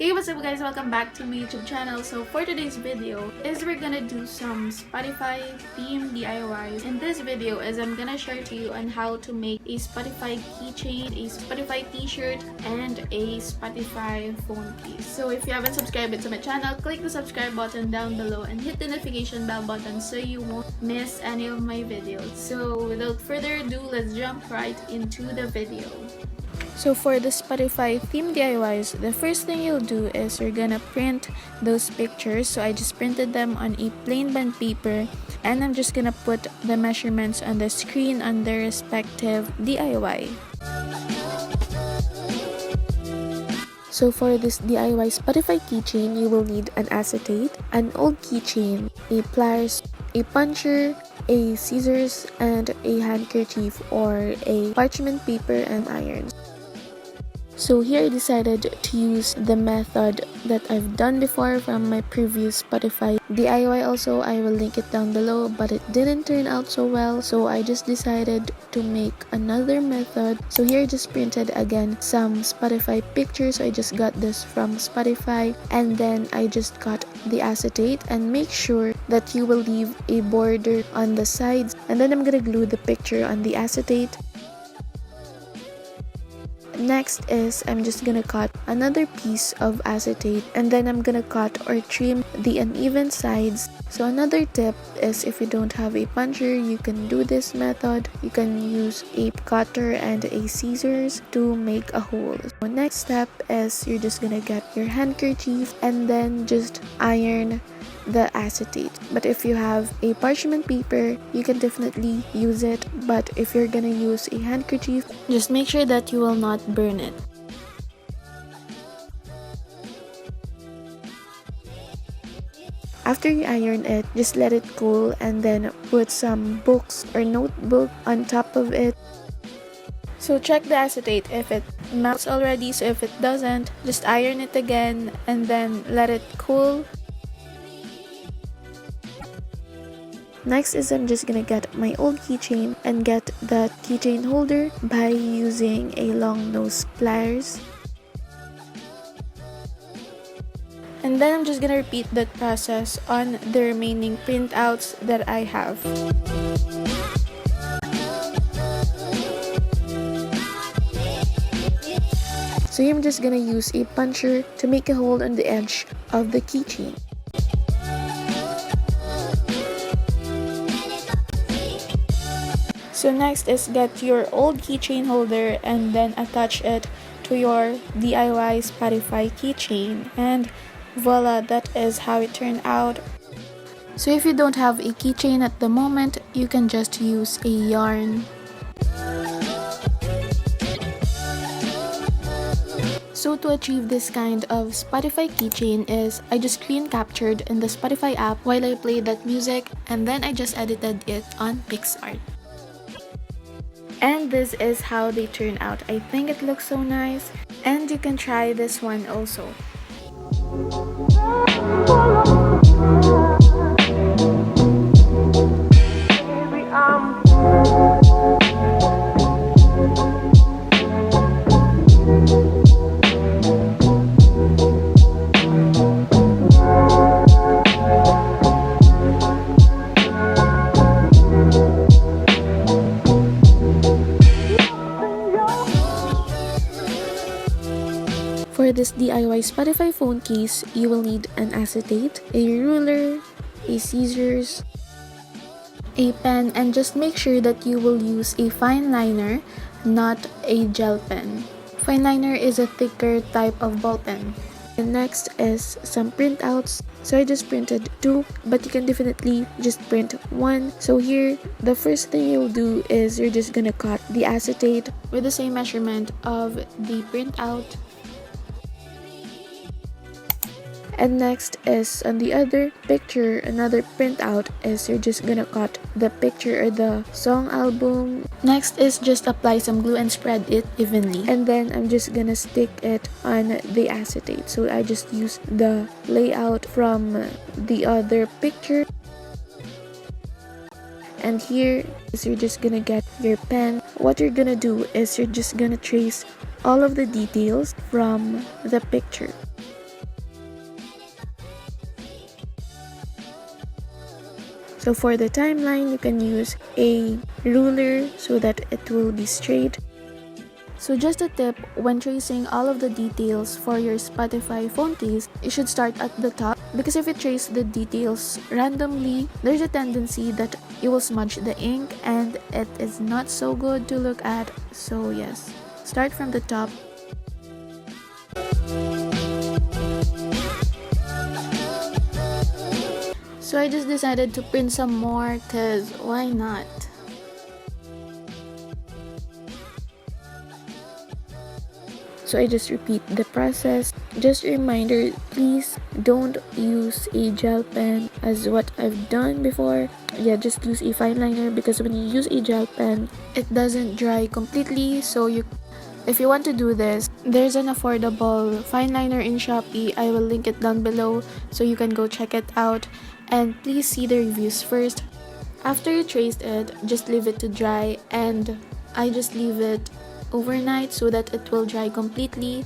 Hey, what's up guys, welcome back to my YouTube channel. So for today's video is we're gonna do some Spotify theme DIYs. In this video is I'm gonna share to you on how to make a Spotify keychain, a Spotify t-shirt, and a Spotify phone case. So if you haven't subscribed to my channel, click the subscribe button down below and hit the notification bell button so you won't miss any of my videos. So without further ado, let's jump right into the video. So for the Spotify theme DIYs, the first thing you'll do is you're gonna print those pictures. So I just printed them on a plain bond paper, and I'm just gonna put the measurements on the screen on their respective DIY. So for this DIY Spotify keychain, you will need an acetate, an old keychain, a pliers, a puncher, a scissors, and a handkerchief or a parchment paper and irons. So here I decided to use the method that I've done before from my previous Spotify DIY. Also, I will link it down below, but it didn't turn out so well, so I just decided to make another method. So here I just printed again some Spotify pictures. So I just got this from Spotify, and then I just got the acetate, and make sure that you will leave a border on the sides, and then I'm gonna glue the picture on the acetate. Next is I'm just gonna cut another piece of acetate, and then I'm gonna cut or trim the uneven sides. So another tip is if you don't have a puncher, you can do this method. You can use a cutter and a scissors to make a hole. So next step is you're just gonna get your handkerchief and then just iron the acetate. But if you have a parchment paper, you can definitely use it, but if you're gonna use a handkerchief, just make sure that you will not burn it. After you iron it, just let it cool and then put some books or notebook on top of it. So check the acetate if it melts already. So if it doesn't, just iron it again and then let it cool. Next is I'm just gonna get my old keychain and get the keychain holder by using a long nose pliers. And then I'm just gonna repeat that process on the remaining printouts that I have. So here I'm just gonna use a puncher to make a hole on the edge of the keychain. So next is get your old keychain holder and then attach it to your DIY Spotify keychain, and voila, that is how it turned out. So if you don't have a keychain at the moment, you can just use a yarn. So to achieve this kind of Spotify keychain is I just screen captured in the Spotify app while I played that music, and then I just edited it on PixArt. And this is how they turn out. I think it looks so nice, and you can try this one also. For this DIY Spotify phone case, you will need an acetate, a ruler, a scissors, a pen, and just make sure that you will use a Fineliner, not a gel pen. Fineliner is a thicker type of ball pen. And next is some printouts. So I just printed 2, but you can definitely just print 1. So here, the first thing you'll do is you're just gonna cut the acetate with the same measurement of the printout. And next is on the other picture, another printout is you're just gonna cut the picture or the song album. Next is just apply some glue and spread it evenly. And then I'm just gonna stick it on the acetate. So I just used the layout from the other picture. And here is you're just gonna get your pen. What you're gonna do is you're just gonna trace all of the details from the picture. So for the timeline, you can use a ruler so that it will be straight. So just a tip, when tracing all of the details for your Spotify phone case, you should start at the top, because if you trace the details randomly, there's a tendency that you will smudge the ink and it is not so good to look at. So yes, start from the top. So I just decided to print some more, cause why not? So I just repeat the process. Just a reminder, please don't use a gel pen as what I've done before. Yeah, just use a fineliner, because when you use a gel pen, it doesn't dry completely. So if you want to do this, there's an affordable fineliner in Shopee. I will link it down below so you can go check it out. And please see the reviews first. After you traced it, just leave it to dry, and I just leave it overnight so that it will dry completely.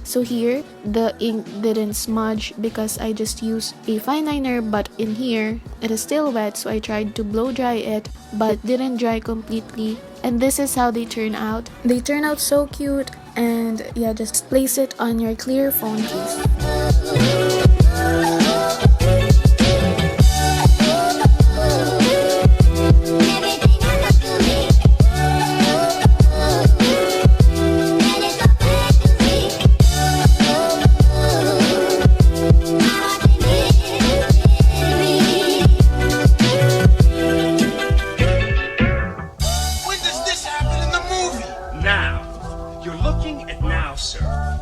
So here, the ink didn't smudge because I just used a fineliner, but in here, it is still wet, so I tried to blow dry it, but it didn't dry completely. And this is how they turn out. They turn out so cute, and yeah, just place it on your clear phone case.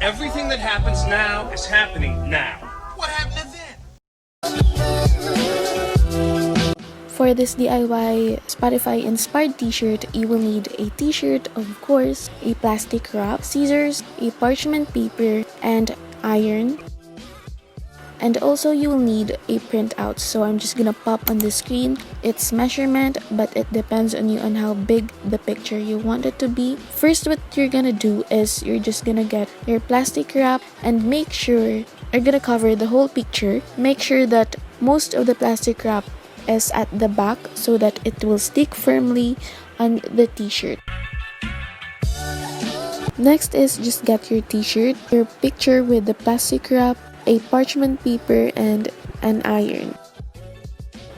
Everything that happens now is happening now. What happened then? For this DIY Spotify inspired t-shirt, you will need a t-shirt, of course, a plastic wrap, scissors, a parchment paper, and iron. And also you will need a printout. So I'm just gonna pop on the screen its measurement, but it depends on you on how big the picture you want it to be. First, what you're gonna do is you're just gonna get your plastic wrap and make sure you're gonna cover the whole picture. Make sure that most of the plastic wrap is at the back so that it will stick firmly on the t-shirt. Next is just get your t-shirt, your picture with the plastic wrap, a parchment paper, and an iron.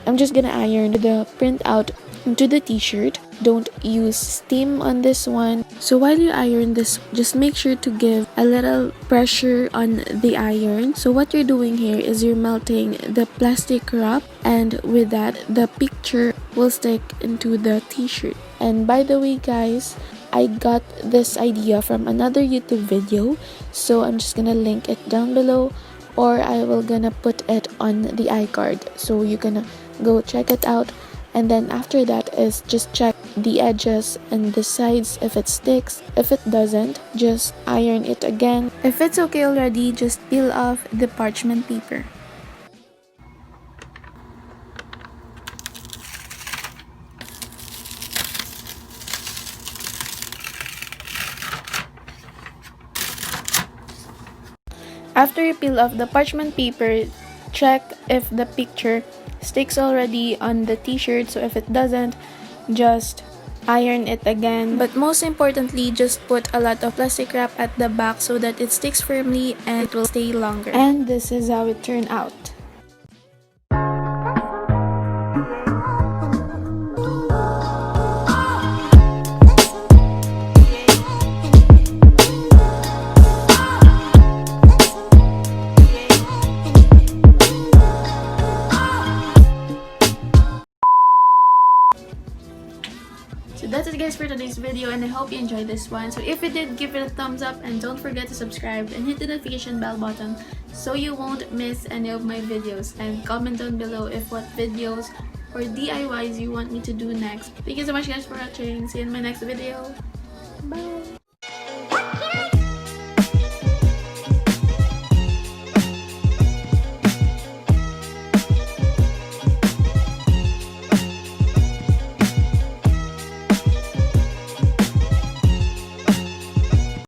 I'm just gonna iron the printout into the t-shirt. Don't use steam on this one. So while you iron this, just make sure to give a little pressure on the iron. So what you're doing here is you're melting the plastic wrap, and with that, the picture will stick into the t-shirt. And by the way, guys, I got this idea from another YouTube video, so I'm just gonna link it down below, or I will gonna put it on the iCard, so you gonna go check it out. And then after that is just check the edges and the sides if it sticks. If it doesn't, just iron it again. If it's okay already, just peel off the parchment paper. After you peel off the parchment paper, check if the picture sticks already on the t-shirt. So if it doesn't, just iron it again. But most importantly, just put a lot of plastic wrap at the back so that it sticks firmly and it will stay longer. And this is how it turned out. So that's it, guys, for today's video, and I hope you enjoyed this one. So if you did, give it a thumbs up, and don't forget to subscribe and hit the notification bell button so you won't miss any of my videos. And comment down below if what videos or DIYs you want me to do next. Thank you so much, guys, for watching. See you in my next video. Bye!